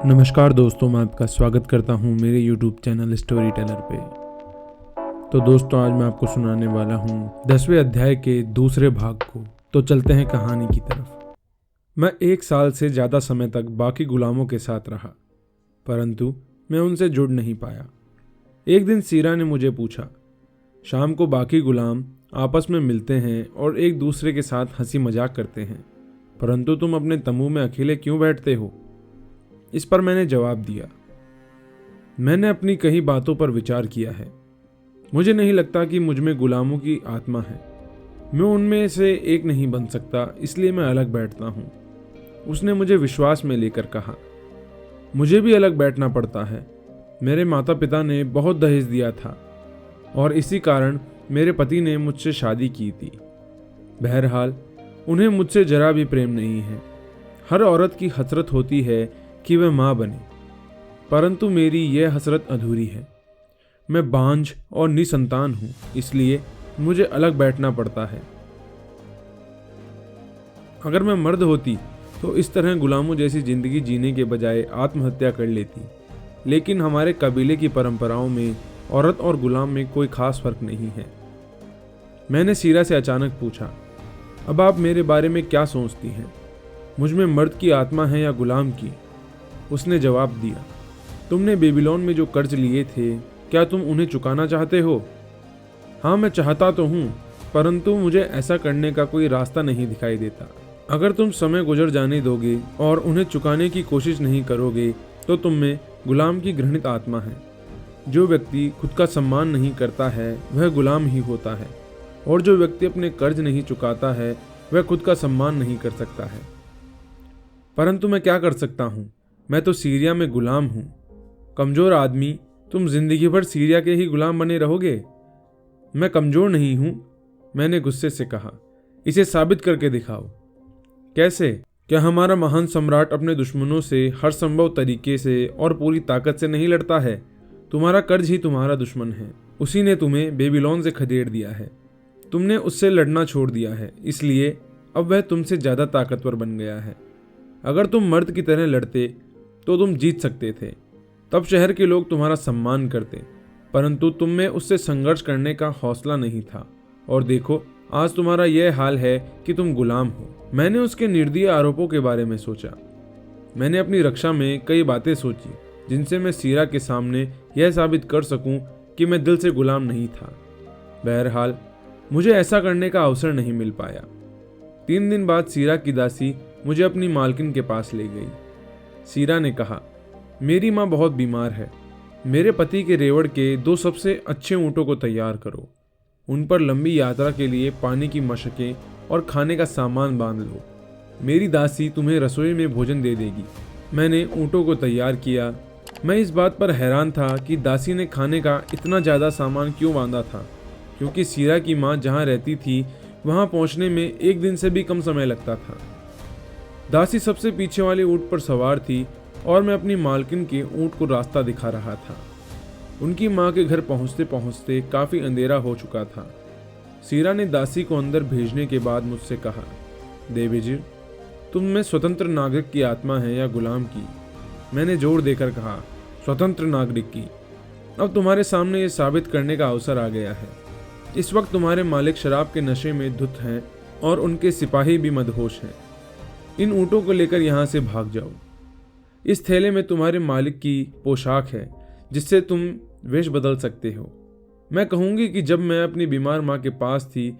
नमस्कार दोस्तों, मैं आपका स्वागत करता हूं मेरे YouTube चैनल स्टोरी टेलर पे। तो दोस्तों, आज मैं आपको सुनाने वाला हूं 10वें अध्याय के दूसरे भाग को। तो चलते हैं कहानी की तरफ। मैं 1 साल से ज़्यादा समय तक बाकी गुलामों के साथ रहा, परंतु मैं उनसे जुड़ नहीं पाया। एक दिन सीरा ने मुझे पूछा, शाम को बाकी गुलाम आपस में मिलते हैं और एक दूसरे के साथ हंसी मजाक करते हैं, परंतु तुम अपने तंबू में अकेले क्यों बैठते हो? इस पर मैंने जवाब दिया, मैंने अपनी कई बातों पर विचार किया है। मुझे नहीं लगता कि मुझ में गुलामों की आत्मा है। मैं उनमें से एक नहीं बन सकता, इसलिए मैं अलग बैठता हूँ। उसने मुझे विश्वास में लेकर कहा, मुझे भी अलग बैठना पड़ता है। मेरे माता पिता ने बहुत दहेज दिया था और इसी कारण मेरे पति ने मुझसे शादी की थी। बहरहाल उन्हें मुझसे जरा भी प्रेम नहीं है। हर औरत की हसरत होती है कि वह माँ बने, परंतु मेरी यह हसरत अधूरी है। मैं बांझ और निसंतान हूँ, इसलिए मुझे अलग बैठना पड़ता है। अगर मैं मर्द होती तो इस तरह गुलामों जैसी जिंदगी जीने के बजाय आत्महत्या कर लेती, लेकिन हमारे कबीले की परंपराओं में औरत और गुलाम में कोई खास फर्क नहीं है। मैंने सीरा से अचानक पूछा, अब आप मेरे बारे में क्या सोचती हैं? मुझ में मर्द की आत्मा है या गुलाम की? उसने जवाब दिया, तुमने बेबीलोन में जो कर्ज लिए थे, क्या तुम उन्हें चुकाना चाहते हो? हाँ, मैं चाहता तो हूँ, परंतु मुझे ऐसा करने का कोई रास्ता नहीं दिखाई देता। अगर तुम समय गुजर जाने दोगे और उन्हें चुकाने की कोशिश नहीं करोगे तो तुम में गुलाम की घृणित आत्मा है। जो व्यक्ति खुद का सम्मान नहीं करता है वह गुलाम ही होता है, और जो व्यक्ति अपने कर्ज नहीं चुकाता है वह खुद का सम्मान नहीं कर सकता है। परंतु मैं क्या कर सकता हूँ? मैं तो सीरिया में गुलाम हूँ। कमजोर आदमी, तुम जिंदगी भर सीरिया के ही गुलाम बने रहोगे? मैं कमजोर नहीं हूँ, मैंने गुस्से से कहा। इसे साबित करके दिखाओ। कैसे? क्या हमारा महान सम्राट अपने दुश्मनों से हर संभव तरीके से और पूरी ताकत से नहीं लड़ता है? तुम्हारा कर्ज ही तुम्हारा दुश्मन है। उसी ने तुम्हें बेबीलोन से खदेड़ दिया है। तुमने उससे लड़ना छोड़ दिया है, इसलिए अब वह तुमसे ज्यादा ताकतवर बन गया है। अगर तुम मर्द की तरह लड़ते तो तुम जीत सकते थे। तब शहर के लोग तुम्हारा सम्मान करते, परंतु तुम में उससे संघर्ष करने का हौसला नहीं था। और देखो, आज तुम्हारा यह हाल है कि तुम गुलाम हो। मैंने उसके निर्दयी आरोपों के बारे में सोचा। मैंने अपनी रक्षा में कई बातें सोची, जिनसे मैं सीरा के सामने यह साबित कर सकूं कि मैं दिल से गुलाम नहीं था। बहरहाल मुझे ऐसा करने का अवसर नहीं मिल पाया। 3 दिन बाद सीरा की दासी मुझे अपनी मालकिन के पास ले गई। सीरा ने कहा, मेरी माँ बहुत बीमार है। मेरे पति के रेवड़ के 2 सबसे अच्छे ऊँटों को तैयार करो। उन पर लंबी यात्रा के लिए पानी की मशकें और खाने का सामान बांध लो। मेरी दासी तुम्हें रसोई में भोजन दे देगी। मैंने ऊँटों को तैयार किया। मैं इस बात पर हैरान था कि दासी ने खाने का इतना ज़्यादा सामान क्यों बांधा था, क्योंकि सीरा की माँ जहाँ रहती थी वहाँ पहुँचने में 1 दिन से भी कम समय लगता था। दासी सबसे पीछे वाले ऊँट पर सवार थी और मैं अपनी मालकिन के ऊँट को रास्ता दिखा रहा था। उनकी माँ के घर पहुँचते पहुँचते काफ़ी अंधेरा हो चुका था। सीरा ने दासी को अंदर भेजने के बाद मुझसे कहा, देवीजी, तुम में स्वतंत्र नागरिक की आत्मा है या गुलाम की? मैंने जोर देकर कहा, स्वतंत्र नागरिक की। अब तुम्हारे सामने ये साबित करने का अवसर आ गया है। इस वक्त तुम्हारे मालिक शराब के नशे में धुत हैं और उनके सिपाही भी मदहोश हैं। इन ऊँटों को लेकर यहाँ से भाग जाओ। इस थैले में तुम्हारे मालिक की पोशाक है, जिससे तुम वेश बदल सकते हो। मैं कहूँगी कि जब मैं अपनी बीमार माँ के पास थी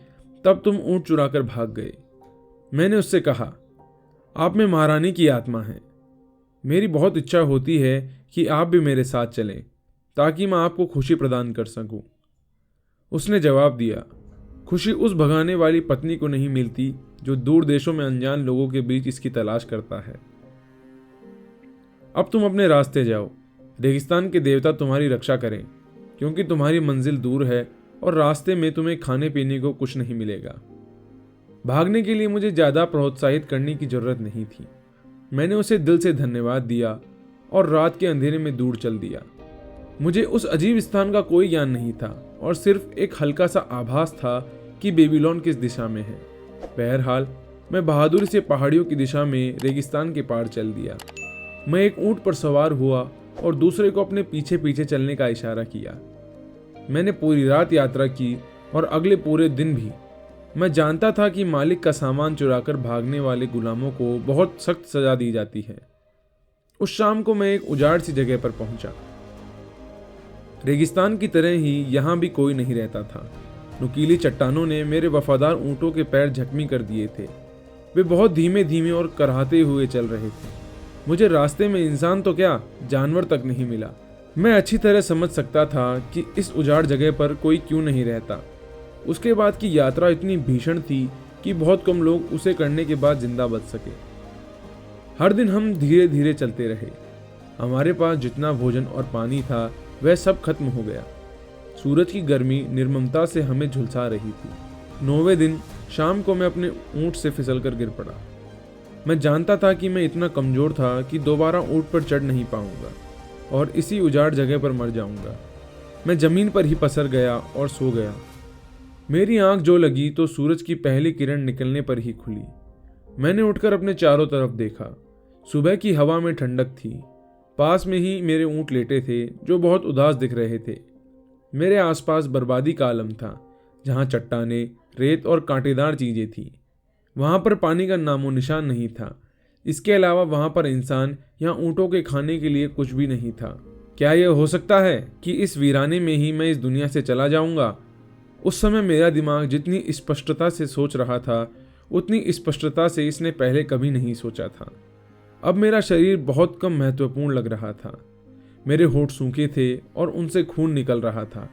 तब तुम ऊँट चुराकर भाग गए। मैंने उससे कहा, आप में महारानी की आत्मा है। मेरी बहुत इच्छा होती है कि आप भी मेरे साथ चलें, ताकि मैं आपको खुशी प्रदान कर सकूं। उसने जवाब दिया, खुशी उस भगाने वाली पत्नी को नहीं मिलती जो दूर देशों में अनजान लोगों के बीच इसकी तलाश करता है। अब तुम अपने रास्ते जाओ। रेगिस्तान के देवता तुम्हारी रक्षा करें, क्योंकि तुम्हारी मंजिल दूर है और रास्ते में तुम्हें खाने पीने को कुछ नहीं मिलेगा। भागने के लिए मुझे ज़्यादा प्रोत्साहित करने की जरूरत नहीं थी। मैंने उसे दिल से धन्यवाद दिया और रात के अंधेरे में दूर चल दिया। मुझे उस अजीब स्थान का कोई ज्ञान नहीं था और सिर्फ एक हल्का सा आभास था कि बेबीलोन किस दिशा में है। बहरहाल मैं बहादुरी से पहाड़ियों की दिशा में रेगिस्तान के पार चल दिया। मैं एक ऊंट पर सवार हुआ और दूसरे को अपने पीछे पीछे चलने का इशारा किया। मैंने पूरी रात यात्रा की और अगले पूरे दिन भी। मैं जानता था कि मालिक का सामान चुराकर भागने वाले गुलामों को बहुत सख्त सजा दी जाती है। उस शाम को मैं एक उजाड़ सी जगह पर पहुंचा। रेगिस्तान की तरह ही यहाँ भी कोई नहीं रहता था। नुकीली चट्टानों ने मेरे वफादार ऊंटों के पैर जख्मी कर दिए थे। वे बहुत धीमे धीमे और कराहते हुए चल रहे थे। मुझे रास्ते में इंसान तो क्या, जानवर तक नहीं मिला। मैं अच्छी तरह समझ सकता था कि इस उजाड़ जगह पर कोई क्यों नहीं रहता। उसके बाद की यात्रा इतनी भीषण थी कि बहुत कम लोग उसे करने के बाद जिंदा बच सके। हर दिन हम धीरे धीरे चलते रहे। हमारे पास जितना भोजन और पानी था वह सब खत्म हो गया। सूरज की गर्मी निर्ममता से हमें झुलसा रही थी। 9वें दिन शाम को मैं अपने ऊंट से फिसलकर गिर पड़ा। मैं जानता था कि मैं इतना कमजोर था कि दोबारा ऊंट पर चढ़ नहीं पाऊंगा और इसी उजाड़ जगह पर मर जाऊंगा। मैं जमीन पर ही पसर गया और सो गया। मेरी आंख जो लगी तो सूरज की पहली किरण निकलने पर ही खुली। मैंने उठकर अपने चारों तरफ देखा। सुबह की हवा में ठंडक थी। पास में ही मेरे ऊंट लेटे थे जो बहुत उदास दिख रहे थे। मेरे आसपास बर्बादी का आलम था, जहां चट्टाने, रेत और कांटेदार चीजें थीं। वहां पर पानी का नामो निशान नहीं था। इसके अलावा वहां पर इंसान या ऊंटों के खाने के लिए कुछ भी नहीं था। क्या यह हो सकता है कि इस वीराने में ही मैं इस दुनिया से चला जाऊंगा? उस समय मेरा दिमाग जितनी स्पष्टता से सोच रहा था उतनी स्पष्टता से इसने पहले कभी नहीं सोचा था। अब मेरा शरीर बहुत कम महत्वपूर्ण लग रहा था। मेरे होंठ सूखे थे और उनसे खून निकल रहा था।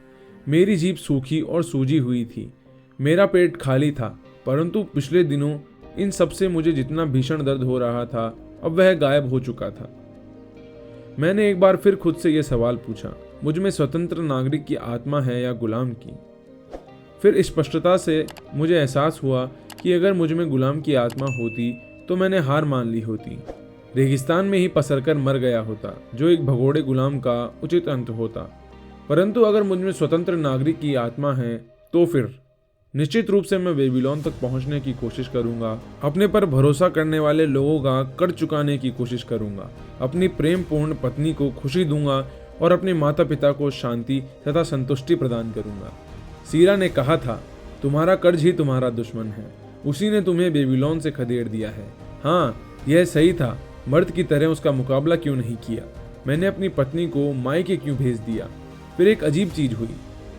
मेरी जीभ सूखी और सूजी हुई थी। मेरा पेट खाली था, परंतु पिछले दिनों इन सब से मुझे जितना भीषण दर्द हो रहा था अब वह गायब हो चुका था। मैंने एक बार फिर खुद से यह सवाल पूछा, मुझ में स्वतंत्र नागरिक की आत्मा है या गुलाम की? फिर स्पष्टता से मुझे एहसास हुआ कि अगर मुझ में गुलाम की आत्मा होती तो मैंने हार मान ली होती। रेगिस्तान में ही पसरकर मर गया होता, जो एक भगोड़े गुलाम का उचित अंत होता। परंतु अगर मुझ में स्वतंत्र नागरिक की आत्मा है तो फिर निश्चित रूप से मैं बेबीलोन तक पहुंचने की कोशिश करूंगा। अपने पर भरोसा करने वाले लोगों का कर्ज चुकाने की कोशिश करूंगा। अपनी प्रेम पूर्ण पत्नी को खुशी दूंगा और अपने माता पिता को शांति तथा संतुष्टि प्रदान करूंगा। सीरा ने कहा था, तुम्हारा कर्ज ही तुम्हारा दुश्मन है। उसी ने तुम्हें बेबीलोन से खदेड़ दिया है। हाँ, यह सही था। मर्द की तरह उसका मुकाबला क्यों नहीं किया? मैंने अपनी पत्नी को मायके क्यों भेज दिया? फिर एक अजीब चीज हुई।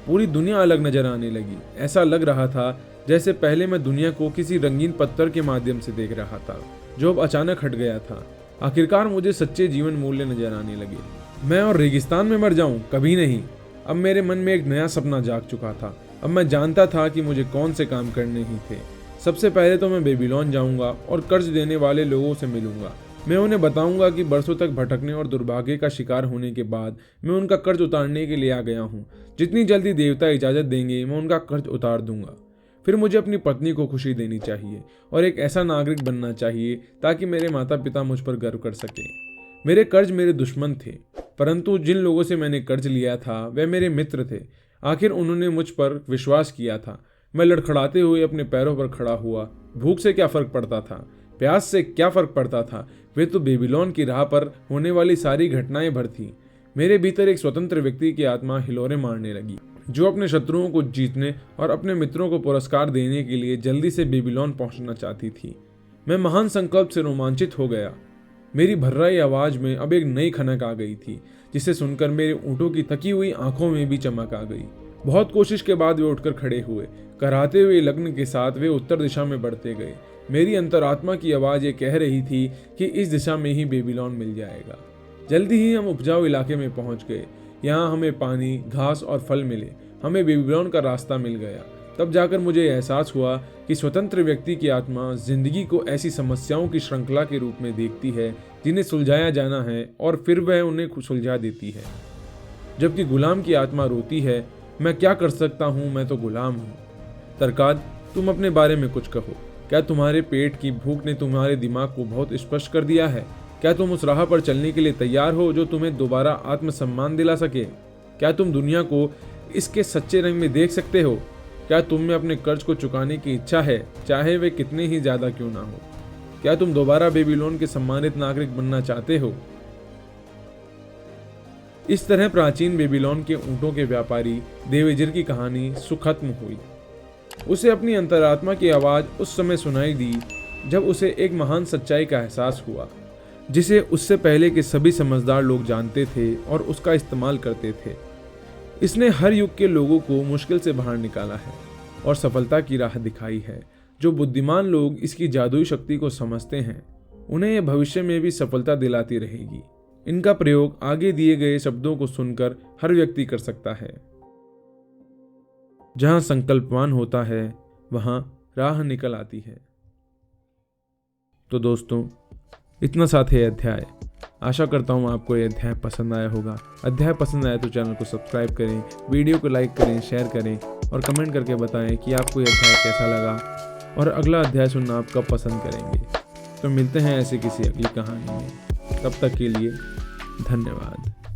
पूरी दुनिया अलग नजर आने लगी। ऐसा लग रहा था जैसे पहले मैं दुनिया को किसी रंगीन पत्थर के माध्यम से देख रहा था, जो अब अचानक हट गया था। आखिरकार मुझे सच्चे जीवन मूल्य नजर आने लगे। मैं और रेगिस्तान में मर जाऊं? कभी नहीं। अब मेरे मन में एक नया सपना जाग चुका था। अब मैं जानता था कि मुझे कौन से काम करने ही थे। सबसे पहले तो मैं बेबीलोन जाऊंगा और कर्ज देने वाले लोगों से मिलूंगा। मैं उन्हें बताऊंगा कि बरसों तक भटकने और दुर्भाग्य का शिकार होने के बाद मैं उनका कर्ज उतारने के लिए आ गया हूँ। जितनी जल्दी देवता इजाजत देंगे मैं उनका कर्ज उतार दूंगा। फिर मुझे अपनी पत्नी को खुशी देनी चाहिए और एक ऐसा नागरिक बनना चाहिए ताकि मेरे माता पिता मुझ पर गर्व कर सकें। मेरे कर्ज मेरे दुश्मन थे, परंतु जिन लोगों से मैंने कर्ज लिया था वे मेरे मित्र थे। आखिर उन्होंने मुझ पर विश्वास किया था। मैं लड़खड़ाते हुए अपने पैरों पर खड़ा हुआ। भूख से क्या फर्क पड़ता था? प्यास से क्या फर्क पड़ता था? वे तो बेबीलोन की राह पर होने वाली सारी घटनाएं भर थीं। मेरे भीतर एक स्वतंत्र व्यक्ति की आत्मा हिलोरे मारने लगी, जो अपने शत्रुओं को जीतने और अपने मित्रों को पुरस्कार देने के लिए जल्दी से बेबीलोन पहुंचना चाहती थी। मैं महान संकल्प से रोमांचित हो गया। मेरी भर्राई आवाज में अब एक नई खनक आ गई थी, जिसे सुनकर मेरे ऊँटों की थकी हुई आंखों में भी चमक आ गई। बहुत कोशिश के बाद वे उठकर खड़े हुए। कराहते हुए लगन के साथ वे उत्तर दिशा में बढ़ते गए। मेरी अंतरात्मा की आवाज ये कह रही थी कि इस दिशा में ही बेबीलोन मिल जाएगा। जल्दी ही हम उपजाऊ इलाके में पहुंच गए। यहाँ हमें पानी, घास और फल मिले। हमें बेबीलोन का रास्ता मिल गया। तब जाकर मुझे एहसास हुआ कि स्वतंत्र व्यक्ति की आत्मा जिंदगी को ऐसी समस्याओं की श्रृंखला के रूप में देखती है जिन्हें सुलझाया जाना है और फिर वह उन्हें सुलझा देती है। जबकि गुलाम की आत्मा रोती है, मैं क्या कर सकता हूँ, मैं तो गुलाम हूँ। तरकाद, तुम अपने बारे में कुछ कहो। क्या तुम्हारे पेट की भूख ने तुम्हारे दिमाग को बहुत स्पष्ट कर दिया है? क्या तुम उस राह पर चलने के लिए तैयार हो जो तुम्हें दोबारा आत्मसम्मान दिला सके? क्या तुम दुनिया को इसके सच्चे रंग में देख सकते हो? क्या तुम में अपने कर्ज को चुकाने की इच्छा है, चाहे वे कितने ही ज्यादा क्यों ना हो? क्या तुम दोबारा बेबीलोन के सम्मानित नागरिक बनना चाहते हो? इस तरह प्राचीन बेबीलोन के ऊंटों के व्यापारी देवेजिर की कहानी सुखत्म हुई। उसे अपनी अंतरात्मा की आवाज़ उस समय सुनाई दी जब उसे एक महान सच्चाई का एहसास हुआ, जिसे उससे पहले के सभी समझदार लोग जानते थे और उसका इस्तेमाल करते थे। इसने हर युग के लोगों को मुश्किल से बाहर निकाला है और सफलता की राह दिखाई है। जो बुद्धिमान लोग इसकी जादुई शक्ति को समझते हैं, उन्हें यह भविष्य में भी सफलता दिलाती रहेगी। इनका प्रयोग आगे दिए गए शब्दों को सुनकर हर व्यक्ति कर सकता है। जहां संकल्पवान होता है, वहां राह निकल आती है। तो दोस्तों, इतना साथ है अध्याय। आशा करता हूँ आपको यह अध्याय पसंद आया होगा। अध्याय पसंद आया तो चैनल को सब्सक्राइब करें, वीडियो को लाइक करें, शेयर करें और कमेंट करके बताएं कि आपको यह अध्याय कैसा लगा और अगला अध्याय सुनना आप कब पसंद करेंगे। तो मिलते हैं ऐसे किसी अगली कहानी में। तब तक के लिए धन्यवाद।